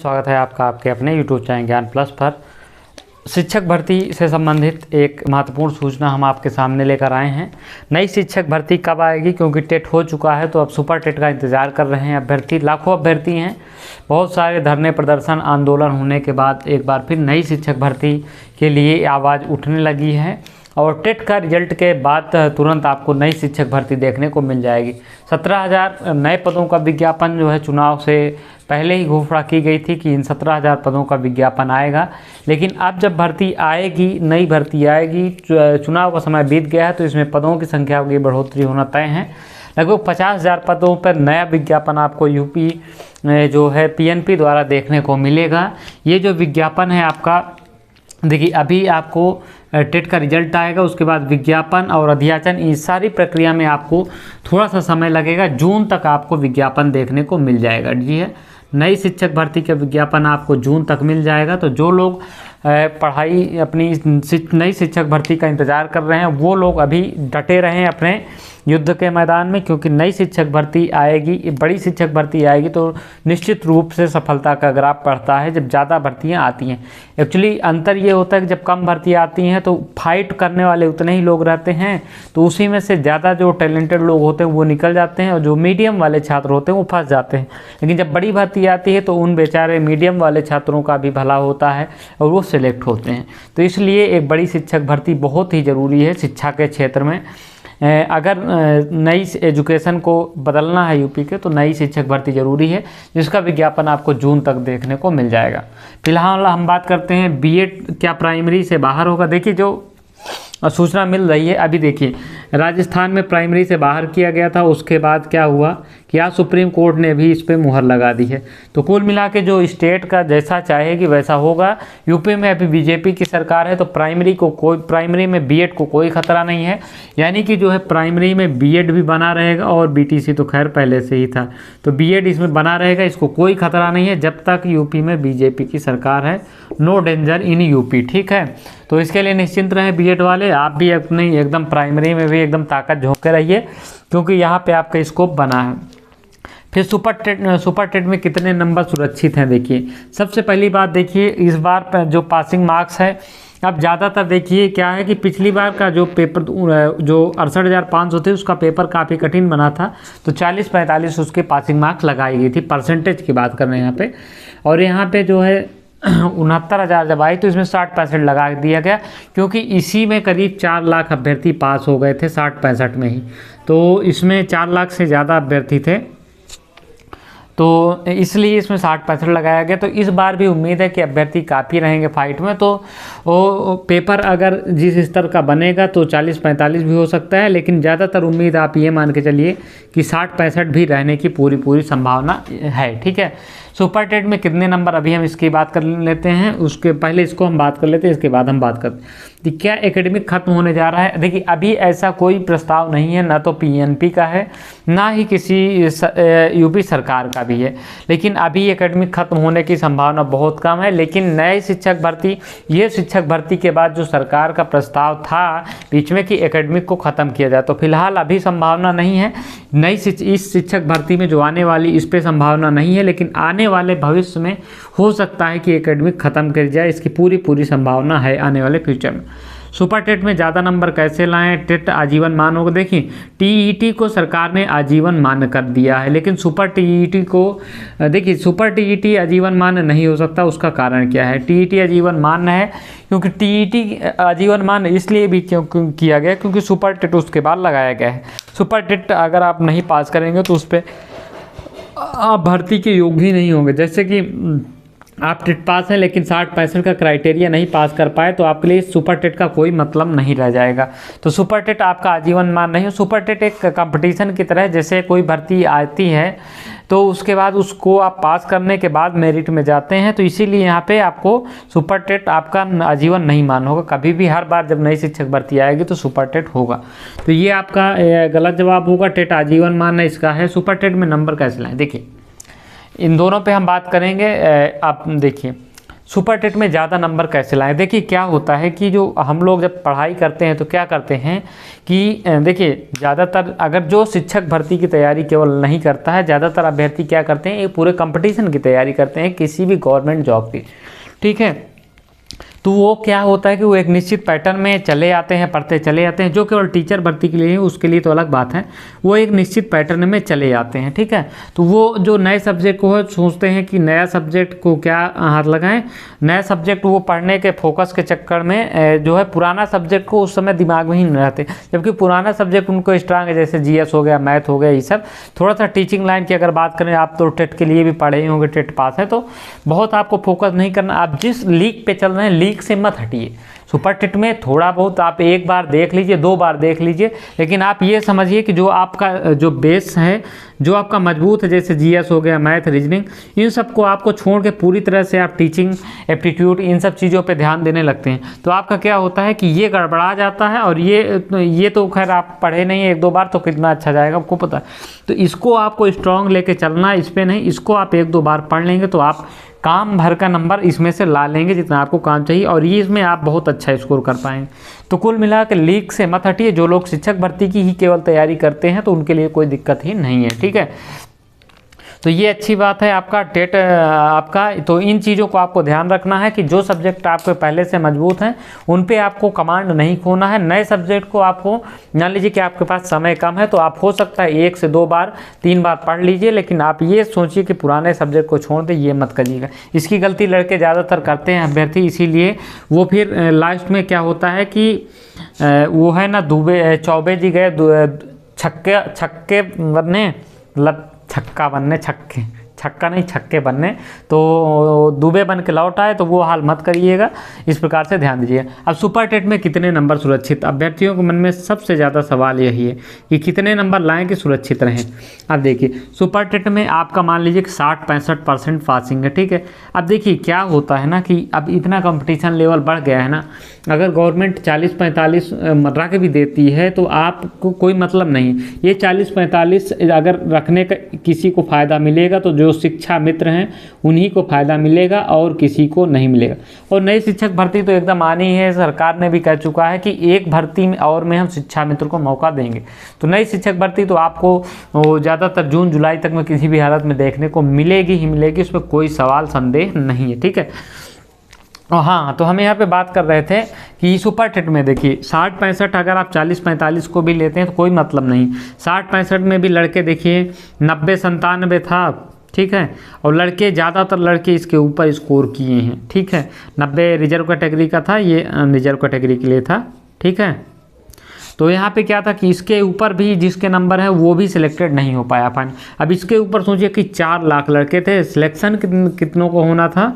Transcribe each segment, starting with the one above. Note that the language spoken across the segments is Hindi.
स्वागत है आपका आपके अपने YouTube चैनल ज्ञान प्लस पर। शिक्षक भर्ती से संबंधित एक महत्वपूर्ण सूचना हम आपके सामने लेकर आए हैं। नई शिक्षक भर्ती कब आएगी, क्योंकि टेट हो चुका है तो अब सुपर टेट का इंतज़ार कर रहे हैं अभ्यर्थी। लाखों अभ्यर्थी हैं। बहुत सारे धरने प्रदर्शन आंदोलन होने के बाद एक बार फिर नई शिक्षक भर्ती के लिए आवाज़ उठने लगी है और टेट का रिजल्ट के बाद तुरंत आपको नई शिक्षक भर्ती देखने को मिल जाएगी। 17,000 नए पदों का विज्ञापन जो है चुनाव से पहले ही घोषणा की गई थी कि इन 17,000 पदों का विज्ञापन आएगा, लेकिन अब जब भर्ती आएगी, नई भर्ती आएगी, चुनाव का समय बीत गया है तो इसमें पदों की संख्या की बढ़ोतरी होना तय है। लगभग 50,000 पदों पर नया विज्ञापन आपको यूपी जो है पीएनपी द्वारा देखने को मिलेगा। ये जो विज्ञापन है आपका, देखिए अभी आपको टेट का रिजल्ट आएगा, उसके बाद विज्ञापन और अध्याचन, इस सारी प्रक्रिया में आपको थोड़ा सा समय लगेगा। जून तक आपको विज्ञापन देखने को मिल जाएगा। जी है, नई शिक्षक भर्ती का विज्ञापन आपको जून तक मिल जाएगा। तो जो लोग पढ़ाई अपनी नई शिक्षक भर्ती का इंतज़ार कर रहे हैं वो लोग अभी डटे रहें अपने युद्ध के मैदान में, क्योंकि नई शिक्षक भर्ती आएगी, बड़ी शिक्षक भर्ती आएगी तो निश्चित रूप से सफलता का ग्राफ बढ़ता है जब ज़्यादा भर्तियां आती हैं। एक्चुअली अंतर ये होता है कि जब कम भर्तियां आती हैं तो फाइट करने वाले उतने ही लोग रहते हैं, तो उसी में से ज़्यादा जो टैलेंटेड लोग होते हैं वो निकल जाते हैं और जो मीडियम वाले छात्र होते हैं वो फंस जाते हैं। लेकिन जब बड़ी भर्ती आती है तो उन बेचारे मीडियम वाले छात्रों का भी भला होता है और वो सिलेक्ट होते हैं। तो इसलिए एक बड़ी शिक्षक भर्ती बहुत ही ज़रूरी है शिक्षा के क्षेत्र में। अगर नई एजुकेशन को बदलना है यूपी के तो नई शिक्षक भर्ती ज़रूरी है, जिसका विज्ञापन आपको जून तक देखने को मिल जाएगा। फिलहाल हम बात करते हैं बीएड क्या प्राइमरी से बाहर होगा। देखिए जो सूचना मिल रही है अभी, देखिए राजस्थान में प्राइमरी से बाहर किया गया था, उसके बाद क्या हुआ कि आज सुप्रीम कोर्ट ने भी इस पे मुहर लगा दी है। तो कुल मिला के जो स्टेट का जैसा चाहेगी वैसा होगा। यूपी में अभी बीजेपी की सरकार है तो प्राइमरी में बीएड को कोई खतरा नहीं है, यानी कि जो है प्राइमरी में बीएड भी बना रहेगा और बीटीसी तो खैर पहले से ही था, तो बीएड इसमें बना रहेगा, इसको कोई खतरा नहीं है जब तक यूपी में बीजेपी की सरकार है। नो डेंजर इन यूपी, ठीक है। तो इसके लिए निश्चिंत रहें बीएड वाले, आप भी अपनी एकदम प्राइमरी में भी एकदम ताकत झोंक के रहिए, क्योंकि यहाँ पे आपका स्कोप बना है। फिर सुपर टेट में कितने नंबर सुरक्षित हैं, देखिए सबसे पहली बात देखिए इस बार जो पासिंग मार्क्स है, अब ज़्यादातर देखिए क्या है कि पिछली बार का जो पेपर जो 68,500 थे उसका पेपर काफ़ी कठिन बना था, तो 40-45 उसके पासिंग मार्क्स लगाई गई थी। परसेंटेज की बात कर रहे हैं यहाँ पे, और यहाँ पे जो है 69,000 जब आई तो इसमें 60-65 लगा दिया गया, क्योंकि इसी में करीब 4 लाख अभ्यर्थी पास हो गए थे 60-65 में ही, तो इसमें 4 लाख से ज़्यादा अभ्यर्थी थे, तो इसलिए इसमें 60-65 लगाया गया। तो इस बार भी उम्मीद है कि अभ्यर्थी काफ़ी रहेंगे फाइट में, तो वो पेपर अगर जिस स्तर का बनेगा तो 40-45 भी हो सकता है, लेकिन ज़्यादातर उम्मीद आप ये मान के चलिए कि 60-65 भी रहने की पूरी संभावना है, ठीक है। सुपर टेट में कितने नंबर, अभी हम इसकी बात कर लेते हैं, उसके पहले इसको हम बात कर लेते हैं, इसके बाद हम बात करते हैं कि क्या एकेडमिक खत्म होने जा रहा है। देखिए अभी ऐसा कोई प्रस्ताव नहीं है, ना तो पीएनपी का है ना ही किसी यूपी सरकार का भी है, लेकिन अभी एकेडमिक खत्म होने की संभावना बहुत कम है। लेकिन नए शिक्षक भर्ती, ये शिक्षक भर्ती के बाद जो सरकार का प्रस्ताव था बीच में कि एकेडमिक को ख़त्म किया जाए, तो फिलहाल अभी संभावना नहीं है। इस शिक्षक भर्ती में जो आने वाली, इस पर संभावना नहीं है, लेकिन आने वाले भविष्य में हो सकता है कि एकेडमिक खत्म कर जाए, इसकी पूरी संभावना है आने वाले फ्यूचर में। सुपर टेट में ज़्यादा नंबर कैसे लाएं, टेट आजीवन मान होगा। देखिए टीईटी को सरकार ने आजीवन मान्य कर दिया है, लेकिन सुपर टीईटी को, देखिए सुपर टीईटी आजीवन मान्य नहीं हो सकता। उसका कारण क्या है? टीईटी आजीवन मान्य है क्योंकि टीईटी आजीवन मान्य इसलिए भी क्यों किया गया क्योंकि सुपर टेट उसके बाद लगाया गया है। सुपर टेट अगर आप नहीं पास करेंगे तो उस पर आप भर्ती के योग्य ही नहीं होंगे। जैसे कि आप टेट पास हैं लेकिन 60-65 का क्राइटेरिया नहीं पास कर पाए तो आपके लिए सुपर टेट का कोई मतलब नहीं रह जाएगा। तो सुपर टेट आपका आजीवन मान नहीं है। सुपर टेट एक कंपटीशन की तरह है, जैसे कोई भर्ती आती है तो उसके बाद उसको आप पास करने के बाद मेरिट में जाते हैं, तो इसीलिए यहाँ पे आपको सुपर टेट आपका आजीवन नहीं मान होगा कभी भी। हर बार जब नई शिक्षक भर्ती आएगी तो सुपर टेट होगा, तो ये आपका गलत जवाब होगा। टेट आजीवन मानना इसका है। सुपर टेट में नंबर कैसे लाएं, देखिए इन दोनों पे हम बात करेंगे। आप देखिए सुपर टेट में ज़्यादा नंबर कैसे लाएं। देखिए क्या होता है कि जो हम लोग जब पढ़ाई करते हैं तो क्या करते हैं कि देखिए ज़्यादातर अगर जो शिक्षक भर्ती की तैयारी केवल नहीं करता है, ज़्यादातर अभ्यर्थी क्या करते हैं, ये पूरे कंपटीशन की तैयारी करते हैं किसी भी गवर्नमेंट जॉब की, ठीक है। तो वो क्या होता है कि वो एक निश्चित पैटर्न में चले आते हैं, पढ़ते चले जाते हैं। जो केवल टीचर भर्ती के लिए है उसके लिए तो अलग बात है, वो एक निश्चित पैटर्न में चले जाते हैं, ठीक है। तो वो जो नए सब्जेक्ट को है सोचते हैं कि नया सब्जेक्ट को क्या हाथ लगाएं, नया सब्जेक्ट वो पढ़ने के फोकस के चक्कर में जो है पुराना सब्जेक्ट को उस समय दिमाग में ही नहीं रहते, जबकि पुराना सब्जेक्ट उनको स्ट्रांग है, जैसे GS हो गया, मैथ हो गया, ये सब। थोड़ा सा टीचिंग लाइन की अगर बात करें, आप तो टेट के लिए भी पढ़े ही होंगे, टेट पास है, तो बहुत आपको फोकस नहीं करना। आप जिस लीग पे चल रहे हैं लीग से मत हटिए। सुपर टेट में थोड़ा बहुत आप एक बार देख लीजिए, 2 बार देख लीजिए, लेकिन आप ये समझिए कि जो आपका जो बेस है, जो आपका मजबूत है, जैसे GS हो गया, मैथ, रीजनिंग, इन सबको आपको छोड़ के पूरी तरह से आप टीचिंग, एप्टीट्यूड, इन सब चीज़ों पे ध्यान देने लगते हैं, तो आपका क्या होता है कि ये गड़बड़ा जाता है। और ये तो खैर आप पढ़े नहीं 1-2 बार तो कितना अच्छा जाएगा आपको पता है। तो इसको आपको स्ट्रॉन्ग लेके चलना है, इस पर नहीं, इसको आप 1-2 बार पढ़ लेंगे तो आप काम भर का नंबर इसमें से ला लेंगे जितना आपको काम चाहिए, और ये इसमें आप बहुत अच्छा स्कोर कर पाएंगे। तो कुल मिला के लीग से मत हटिए। जो लोग शिक्षक भर्ती की ही केवल तैयारी करते हैं तो उनके लिए कोई दिक्कत ही नहीं है, ठीक है। तो ये अच्छी बात है आपका टेट आपका। तो इन चीज़ों को आपको ध्यान रखना है कि जो सब्जेक्ट आपके पहले से मजबूत हैं उन पे आपको कमांड नहीं खोना है। नए सब्जेक्ट को आपको, मान लीजिए कि आपके पास समय कम है तो आप हो सकता है 1 से 2 बार 3 बार पढ़ लीजिए, लेकिन आप ये सोचिए कि पुराने सब्जेक्ट को छोड़ दें, ये मत करिएगा। इसकी गलती लड़के ज़्यादातर करते हैं अभ्यर्थी, इसीलिए वो फिर लास्ट में क्या होता है कि वो है ना, चौबे जी गए छक्के बनने, मतलब छक्का बनने, छक्का नहीं छक्के बनने, तो दुबे बन के लौट आए, तो वो हाल मत करिएगा। इस प्रकार से ध्यान दीजिए। अब सुपर टेट में कितने नंबर सुरक्षित, अभ्यर्थियों के मन में सबसे ज़्यादा सवाल यही है कि कितने नंबर लाएं कि सुरक्षित रहें। अब देखिए सुपर टेट में आपका मान लीजिए कि 60-65% पासिंग है, ठीक है। अब देखिए क्या होता है ना कि अब इतना कंपटीशन लेवल बढ़ गया है ना, अगर गवर्नमेंट 40-45 रख भी देती है तो आपको कोई मतलब नहीं। ये 40-45 अगर रखने का किसी को फ़ायदा मिलेगा तो जो शिक्षा मित्र हैं उन्हीं को फ़ायदा मिलेगा और किसी को नहीं मिलेगा। और नई शिक्षक भर्ती तो एकदम आनी है, सरकार ने भी कह चुका है कि एक भर्ती में और में हम शिक्षा मित्र को मौका देंगे। तो नई शिक्षक भर्ती तो आपको ज़्यादातर जून-जुलाई तक में किसी भी हालत में देखने को मिलेगी ही मिलेगी, उसमें कोई सवाल संदेह नहीं है, ठीक है। और हाँ, तो हम यहाँ पे बात कर रहे थे कि सुपर टेट में देखिए 60-65 अगर आप 40-45 को भी लेते हैं तो कोई मतलब नहीं। 60-65 में भी लड़के देखिए 90-97 था, ठीक है, और लड़के ज़्यादातर लड़के इसके ऊपर स्कोर किए हैं, ठीक है। 90 रिजर्व कैटेगरी का था, ये रिजर्व कैटेगरी के लिए था, ठीक है। तो यहाँ पे क्या था कि इसके ऊपर भी जिसके नंबर है वो भी सिलेक्टेड नहीं हो पाया फाइनल। अब इसके ऊपर सोचिए कि 4 लाख लड़के थे, सिलेक्शन कितनों को होना था,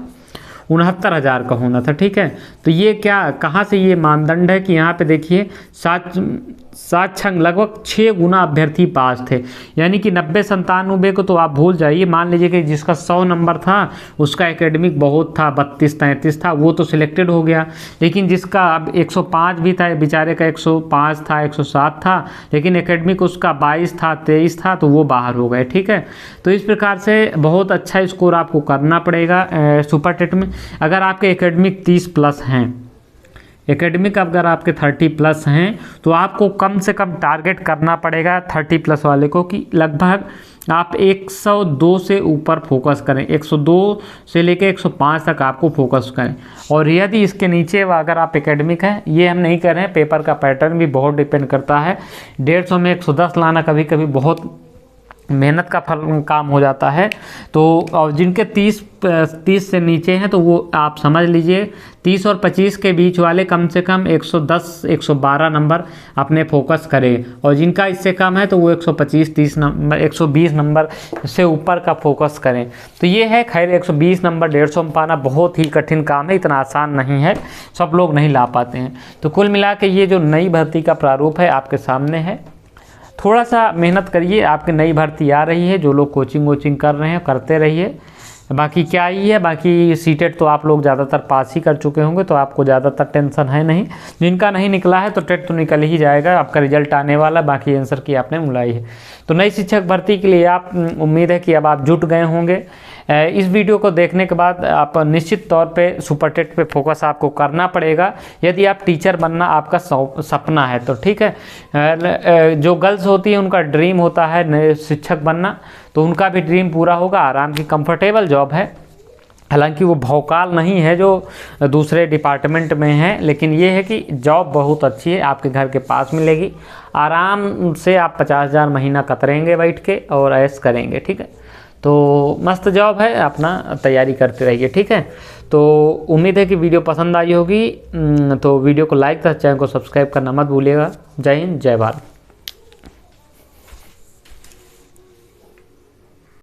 69,000 का होना था, ठीक है। तो ये क्या, कहाँ से ये मानदंड है कि यहाँ पे देखिए 7 लगभग 6 गुना अभ्यर्थी पास थे, यानी कि 90-97 को तो आप भूल जाइए। मान लीजिए कि जिसका 100 नंबर था उसका एकेडमिक बहुत था, 32-33 था, वो तो सिलेक्टेड हो गया। लेकिन जिसका अब 105 भी था, बेचारे का 105 था, 107 था, लेकिन एकेडमिक उसका 22 था, 23 था, तो वो बाहर हो गए, ठीक है। तो इस प्रकार से बहुत अच्छा स्कोर आपको करना पड़ेगा सुपर टेट में। अगर आपके एकेडमिक 30+ हैं, एकेडमिक अगर आपके 30+ हैं तो आपको कम से कम टारगेट करना पड़ेगा 30+ वाले को कि लगभग आप 102 से ऊपर फोकस करें, 102 से लेके 105 तक आपको फोकस करें। और यदि इसके नीचे अगर आप एकेडमिक हैं, ये हम नहीं कर रहे हैं, पेपर का पैटर्न भी बहुत डिपेंड करता है। 150 में 110 लाना कभी कभी बहुत मेहनत का फल काम हो जाता है। तो और जिनके 30 से नीचे हैं तो वो आप समझ लीजिए 30 और 25 के बीच वाले कम से कम 110-112 नंबर अपने फोकस करें, और जिनका इससे कम है तो वो 125-30 नंबर 120 नंबर से ऊपर का फोकस करें। तो ये है, खैर 120 नंबर 150 में पाना बहुत ही कठिन काम है, इतना आसान नहीं है, सब लोग नहीं ला पाते हैं। तो कुल मिला के ये जो नई भर्ती का प्रारूप है आपके सामने है, थोड़ा सा मेहनत करिए, आपकी नई भर्ती आ रही है। जो लोग कोचिंग कर रहे हैं करते रहिए। बाकी क्या ही है, बाकी सीटेट तो आप लोग ज़्यादातर पास ही कर चुके होंगे, तो आपको ज़्यादातर टेंशन है नहीं। जिनका नहीं निकला है तो टेट तो निकल ही जाएगा, आपका रिजल्ट आने वाला, बाकी आंसर की आपने मिलाई है। तो नई शिक्षक भर्ती के लिए आप उम्मीद है कि अब आप जुट गए होंगे। इस वीडियो को देखने के बाद आप निश्चित तौर पे सुपर टेट पे फोकस आपको करना पड़ेगा यदि आप टीचर बनना आपका सपना है तो, ठीक है। जो गर्ल्स होती है उनका ड्रीम होता है शिक्षक बनना, तो उनका भी ड्रीम पूरा होगा। आराम की कंफर्टेबल जॉब है, हालांकि वो भौकाल नहीं है जो दूसरे डिपार्टमेंट में है, लेकिन ये है कि जॉब बहुत अच्छी है, आपके घर के पास मिलेगी। आराम से आप 50,000 महीना कतरेंगे बैठ के और ऐश करेंगे, ठीक है। तो मस्त जॉब है, अपना तैयारी करते रहिए, ठीक है। तो उम्मीद है कि वीडियो पसंद आई होगी। तो वीडियो को लाइक तथा चैनल को सब्सक्राइब करना मत भूलिएगा। जय हिंद, जय भारत।